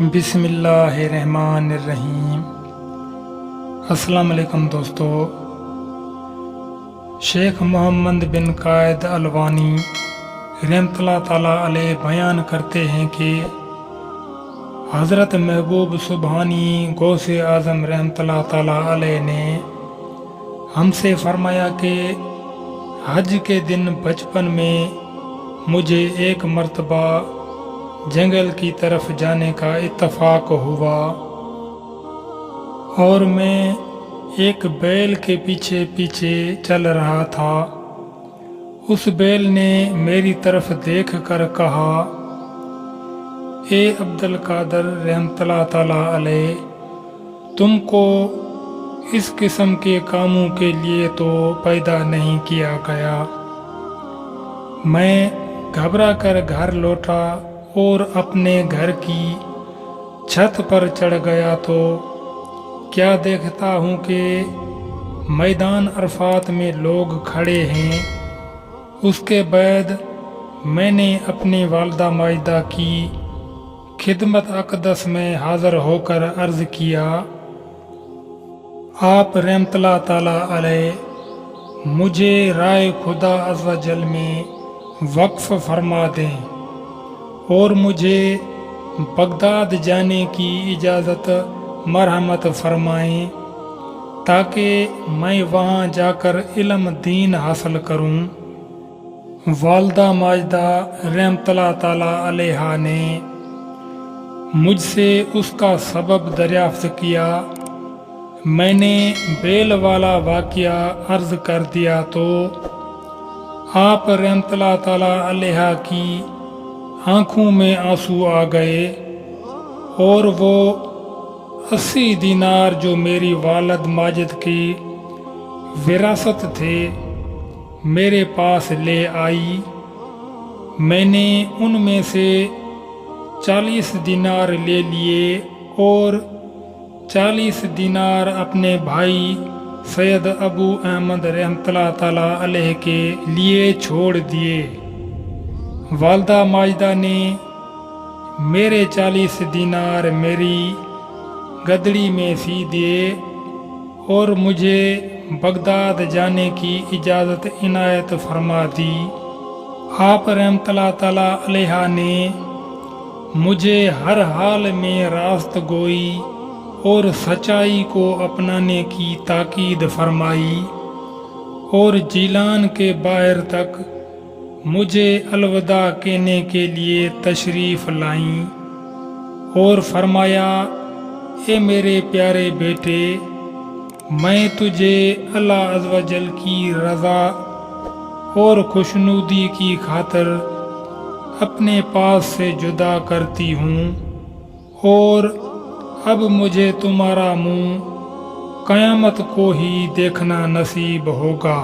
بسم اللہ الرحمن الرحیم۔ السلام علیکم دوستو، شیخ محمد بن قائد الوانی رحمۃ اللہ تعالیٰ علیہ بیان کرتے ہیں کہ حضرت محبوب سبحانی غوث اعظم رحمۃ اللہ تعالیٰ علیہ نے ہم سے فرمایا کہ حج کے دن بچپن میں مجھے ایک مرتبہ جنگل کی طرف جانے کا اتفاق ہوا اور میں ایک بیل کے پیچھے پیچھے چل رہا تھا۔ اس بیل نے میری طرف دیکھ کر کہا، اے عبد القادر رحمۃ اللہ تعالیٰ علیہ، تم کو اس قسم کے کاموں کے لیے تو پیدا نہیں کیا گیا۔ میں گھبرا کر گھر لوٹا اور اپنے گھر کی چھت پر چڑھ گیا تو کیا دیکھتا ہوں کہ میدان عرفات میں لوگ کھڑے ہیں۔ اس کے بعد میں نے اپنی والدہ ماجدہ کی خدمت اقدس میں حاضر ہو کر عرض کیا، آپ رحمۃ اللہ تعالیٰ علیہ مجھے رائے خدا عز و جل میں وقف فرما دیں اور مجھے بغداد جانے کی اجازت مرحمت فرمائیں تاکہ میں وہاں جا کر علم دین حاصل کروں۔ والدہ ماجدہ رحمۃ اللہ تعالیٰ علیہ نے مجھ سے اس کا سبب دریافت کیا۔ میں نے بیل والا واقعہ عرض کر دیا تو آپ رحمۃ اللہ تعالیٰ علیہ کی آنکھوں میں آنسو آ گئے اور وہ 80 دینار جو میری والد ماجد کی وراثت تھے میرے پاس لے آئی۔ میں نے ان میں سے 40 دینار لے لیے اور 40 دینار اپنے بھائی سید ابو احمد رحمۃ اللہ تعالیٰ علیہ کے لیے چھوڑ دیے۔ والدہ ماجدہ نے میرے 40 دینار میری گدڑی میں سی دیے اور مجھے بغداد جانے کی اجازت عنایت فرما دی۔ آپ رحمۃ اللہ تعالیٰ علیہ نے مجھے ہر حال میں راست گوئی اور سچائی کو اپنانے کی تاکید فرمائی اور جیلان کے باہر تک مجھے الوداع کہنے کے لیے تشریف لائیں اور فرمایا، اے میرے پیارے بیٹے، میں تجھے اللہ عز و جل کی رضا اور خوشنودی کی خاطر اپنے پاس سے جدا کرتی ہوں اور اب مجھے تمہارا منہ قیامت کو ہی دیکھنا نصیب ہوگا۔